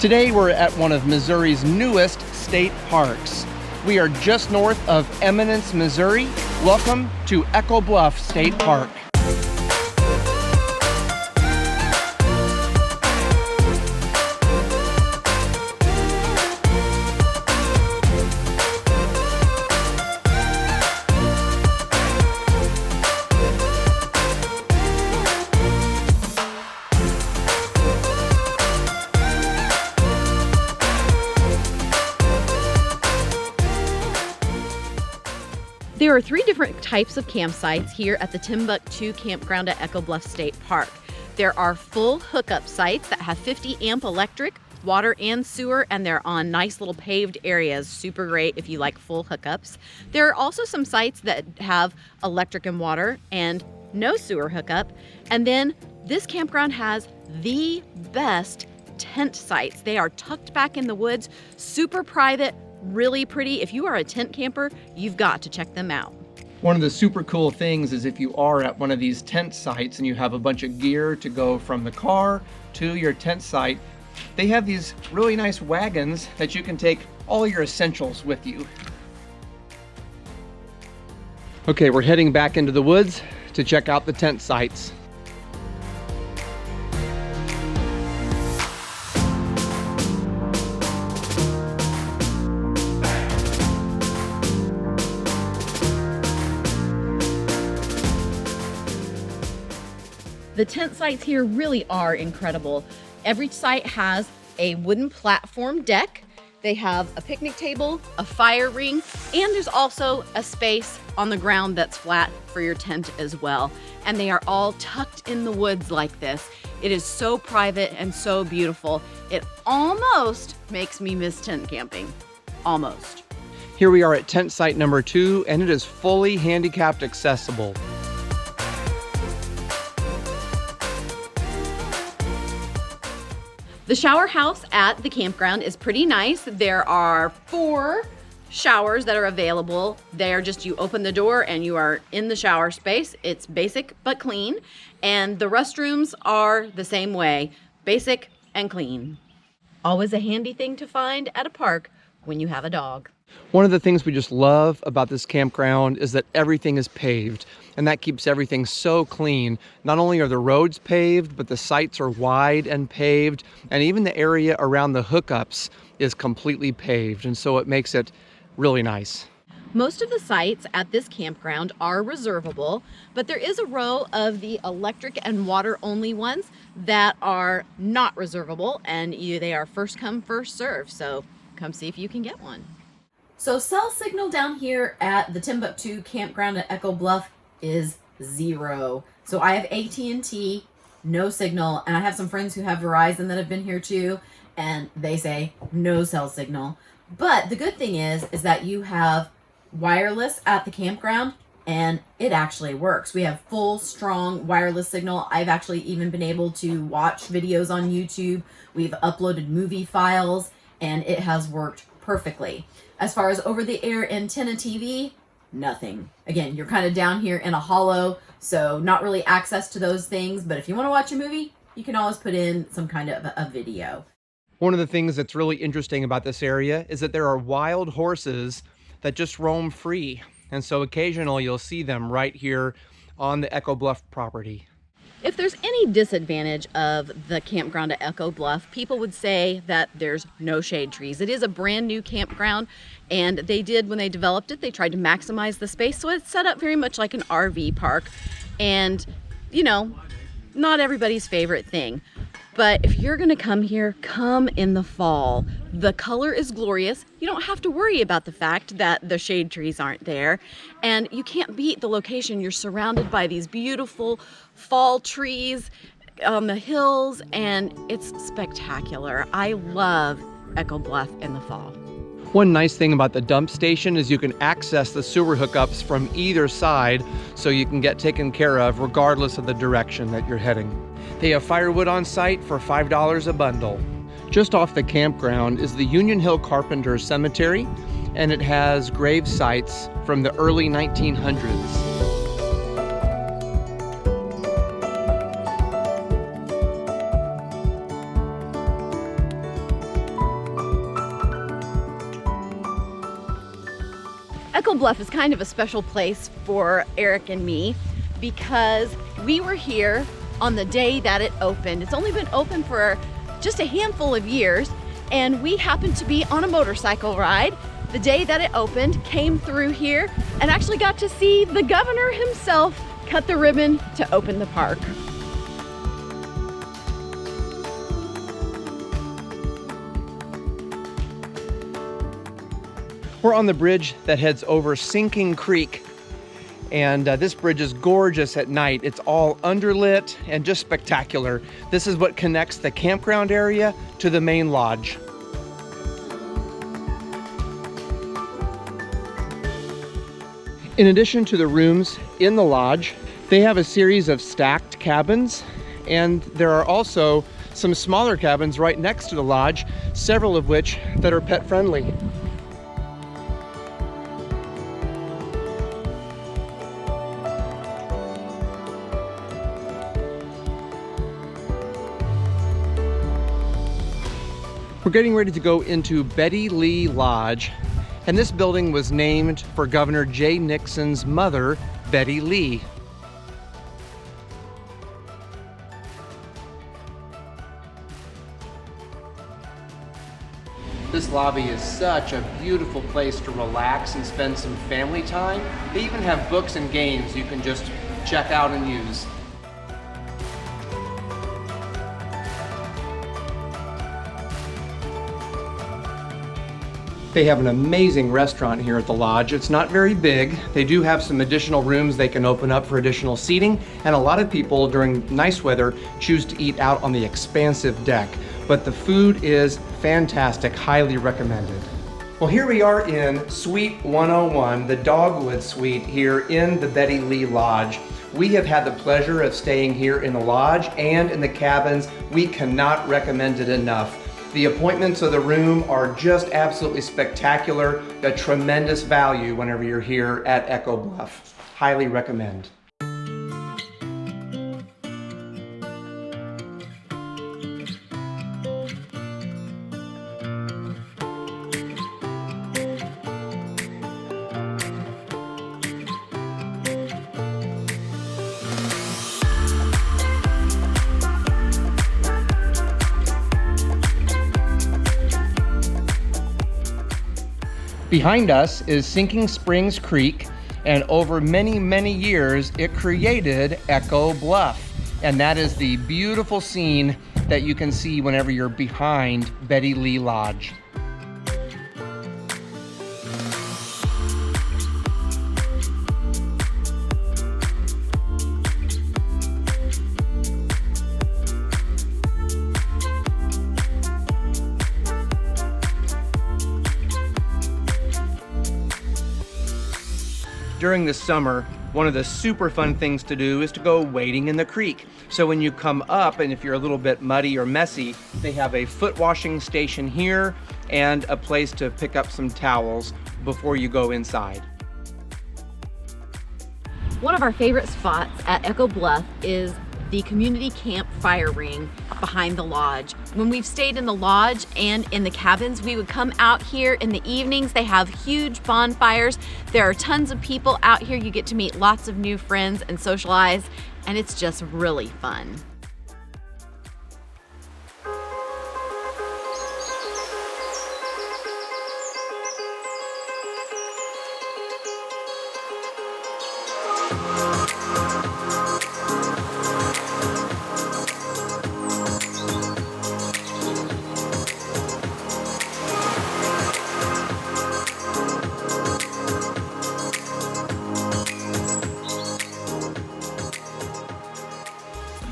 Today we're at one of Missouri's newest state parks. We are just north of Eminence, Missouri. Welcome to Echo Bluff State Park. There are 3 different types of campsites here at the Timbuktu Campground at Echo Bluff State Park. There are full hookup sites that have 50 amp electric, water and sewer, and they're on nice little paved areas. Super great if you like full hookups. There are also some sites that have electric and water and no sewer hookup. And then this campground has the best tent sites. They are tucked back in the woods, super private, really pretty. If you are a tent camper, you've got to check them out. One of the super cool things is if you are at one of these tent sites and you have a bunch of gear to go from the car to your tent site, they have these really nice wagons that you can take all your essentials with you. Okay, we're heading back into the woods to check out the tent sites. The tent sites here really are incredible. Every site has a wooden platform deck. They have a picnic table, a fire ring, and there's also a space on the ground that's flat for your tent as well. And they are all tucked in the woods like this. It is so private and so beautiful. It almost makes me miss tent camping. Almost. Here we are at tent site number 2, and it is fully handicapped accessible. The shower house at the campground is pretty nice. There are 4 showers that are available. They are just, you open the door and you are in the shower space. It's basic but clean. And the restrooms are the same way, basic and clean. Always a handy thing to find at a park when you have a dog. One of the things we just love about this campground is that everything is paved, and that keeps everything so clean. Not only are the roads paved, but the sites are wide and paved, and even the area around the hookups is completely paved, and so it makes it really nice. Most of the sites at this campground are reservable, but there is a row of the electric and water only ones that are not reservable, and they are first come, first serve, so come see if you can get one. So cell signal down here at the Timbuktu Campground at Echo Bluff is 0. So I have AT&T, no signal, and I have some friends who have Verizon that have been here too, and they say no cell signal. But the good thing is that you have wireless at the campground, and it actually works. We have full, strong wireless signal. I've actually even been able to watch videos on YouTube. We've uploaded movie files, and it has worked perfectly. As far as over-the-air antenna TV, nothing. Again, you're kind of down here in a hollow, so not really access to those things, but if you want to watch a movie, you can always put in some kind of a video. One of the things that's really interesting about this area is that there are wild horses that just roam free, and so occasionally you'll see them right here on the Echo Bluff property. If there's any disadvantage of the campground at Echo Bluff, people would say that there's no shade trees. It is a brand new campground, and they did, when they developed it, they tried to maximize the space, so it's set up very much like an RV park. And, you know, not everybody's favorite thing. But if you're gonna come here, come in the fall. The color is glorious. You don't have to worry about the fact that the shade trees aren't there. And you can't beat the location. You're surrounded by these beautiful fall trees on the hills, and it's spectacular. I love Echo Bluff in the fall. One nice thing about the dump station is you can access the sewer hookups from either side, so you can get taken care of regardless of the direction that you're heading. They have firewood on site for $5 a bundle. Just off the campground is the Union Hill Carpenter Cemetery, and it has grave sites from the early 1900s. Echo Bluff is kind of a special place for Eric and me because we were here on the day that it opened. It's only been open for just a handful of years, and we happened to be on a motorcycle ride the day that it opened, came through here, and actually got to see the governor himself cut the ribbon to open the park. We're on the bridge that heads over Sinking Creek, and this bridge is gorgeous at night. It's all underlit and just spectacular. This is what connects the campground area to the main lodge. In addition to the rooms in the lodge, they have a series of stacked cabins, and there are also some smaller cabins right next to the lodge, several of which that are pet friendly. We're getting ready to go into Betty Lee Lodge, and this building was named for Governor Jay Nixon's mother, Betty Lee. This lobby is such a beautiful place to relax and spend some family time. They even have books and games you can just check out and use. They have an amazing restaurant here at the lodge. It's not very big. They do have some additional rooms they can open up for additional seating, and a lot of people during nice weather choose to eat out on the expansive deck. But the food is fantastic, highly recommended. Well, here we are in Suite 101, the Dogwood Suite here in the Betty Lee Lodge. We have had the pleasure of staying here in the lodge and in the cabins. We cannot recommend it enough. The appointments of the room are just absolutely spectacular, a tremendous value whenever you're here at Echo Bluff. Highly recommend. Behind us is Sinking Springs Creek, and over many, many years, it created Echo Bluff. And that is the beautiful scene that you can see whenever you're behind Betty Lee Lodge. During the summer, one of the super fun things to do is to go wading in the creek. So when you come up, and if you're a little bit muddy or messy, they have a foot washing station here and a place to pick up some towels before you go inside. One of our favorite spots at Echo Bluff is the community camp fire ring behind the lodge. When we've stayed in the lodge and in the cabins, we would come out here in the evenings. They have huge bonfires. There are tons of people out here. You get to meet lots of new friends and socialize, and it's just really fun.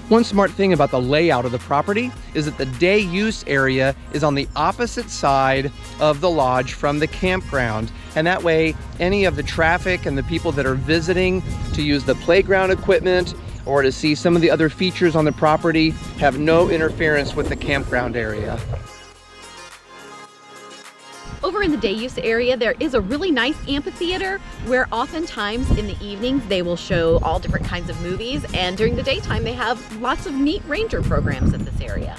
One smart thing about the layout of the property is that the day use area is on the opposite side of the lodge from the campground. And that way, any of the traffic and the people that are visiting to use the playground equipment or to see some of the other features on the property have no interference with the campground area. Over in the day use area, there is a really nice amphitheater where oftentimes in the evenings they will show all different kinds of movies, and during the daytime they have lots of neat ranger programs in this area.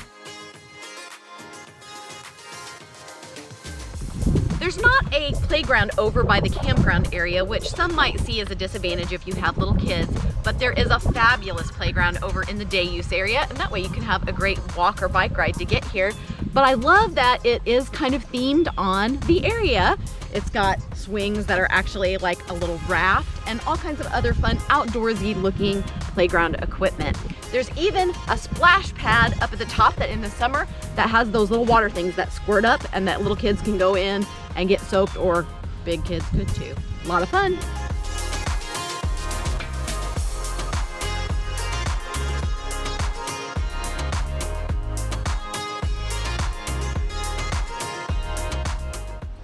There's There's not a playground over by the campground area, which some might see as a disadvantage if you have little kids, but there is a fabulous playground over in the day use area, and that way you can have a great walk or bike ride to get here. But I love that it is kind of themed on the area. It's got swings that are actually like a little raft and all kinds of other fun outdoorsy looking playground equipment. There's even a splash pad up at the top that in the summer that has those little water things that squirt up and that little kids can go in and get soaked, or big kids could too. A lot of fun.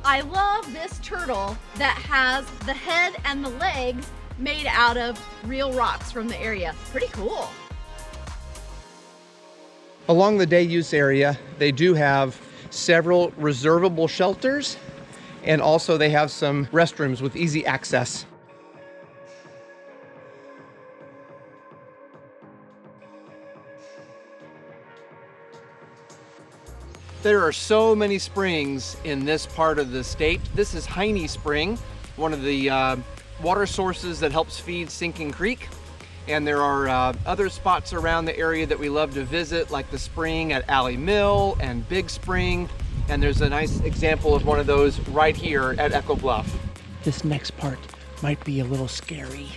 I love this turtle that has the head and the legs made out of real rocks from the area. Pretty cool. Along the day use area, they do have several reservable shelters, and also they have some restrooms with easy access. There are so many springs in this part of the state. This is Heine Spring, one of the water sources that helps feed Sinking Creek. And there are other spots around the area that we love to visit, like the spring at Alley Mill and Big Spring. And there's a nice example of one of those right here at Echo Bluff. This next part might be a little scary.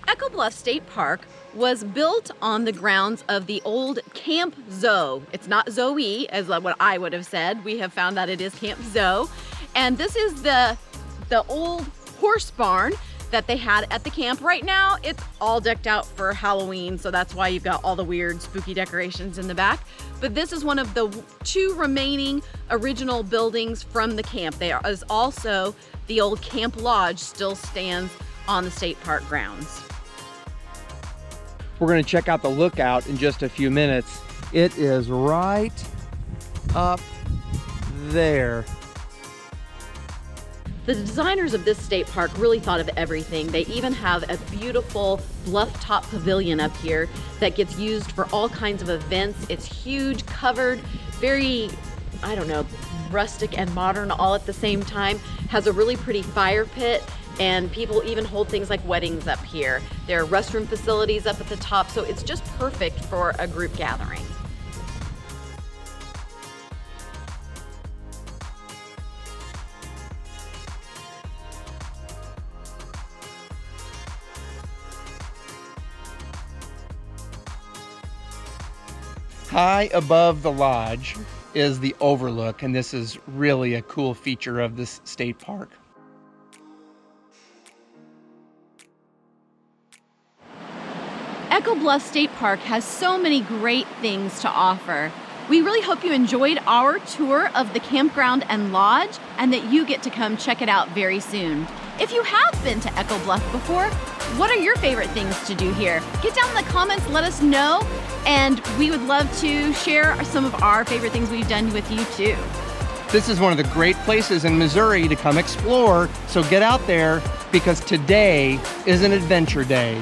Echo Bluff State Park was built on the grounds of the old Camp Zoe. It's not Zoe, as what I would have said. We have found that it is Camp Zoe. And this is the old horse barn that they had at the camp. Right now, it's all decked out for Halloween, so that's why you've got all the weird spooky decorations in the back. But this is one of the 2 remaining original buildings from the camp. There is also the old Camp Lodge still stands on the state park grounds. We're going to check out the lookout in just a few minutes. It is right up there. The designers of this state park really thought of everything. They even have a beautiful bluff top pavilion up here that gets used for all kinds of events. It's huge, covered, very, I don't know, rustic and modern all at the same time. Has a really pretty fire pit, and people even hold things like weddings up here. There are restroom facilities up at the top, so it's just perfect for a group gathering. High above the lodge is the overlook, and this is really a cool feature of this state park. Echo Bluff State Park has so many great things to offer. We really hope you enjoyed our tour of the campground and lodge, and that you get to come check it out very soon. If you have been to Echo Bluff before, what are your favorite things to do here? Get down in the comments, let us know, and we would love to share some of our favorite things we've done with you too. This is one of the great places in Missouri to come explore, so get out there because today is an adventure day.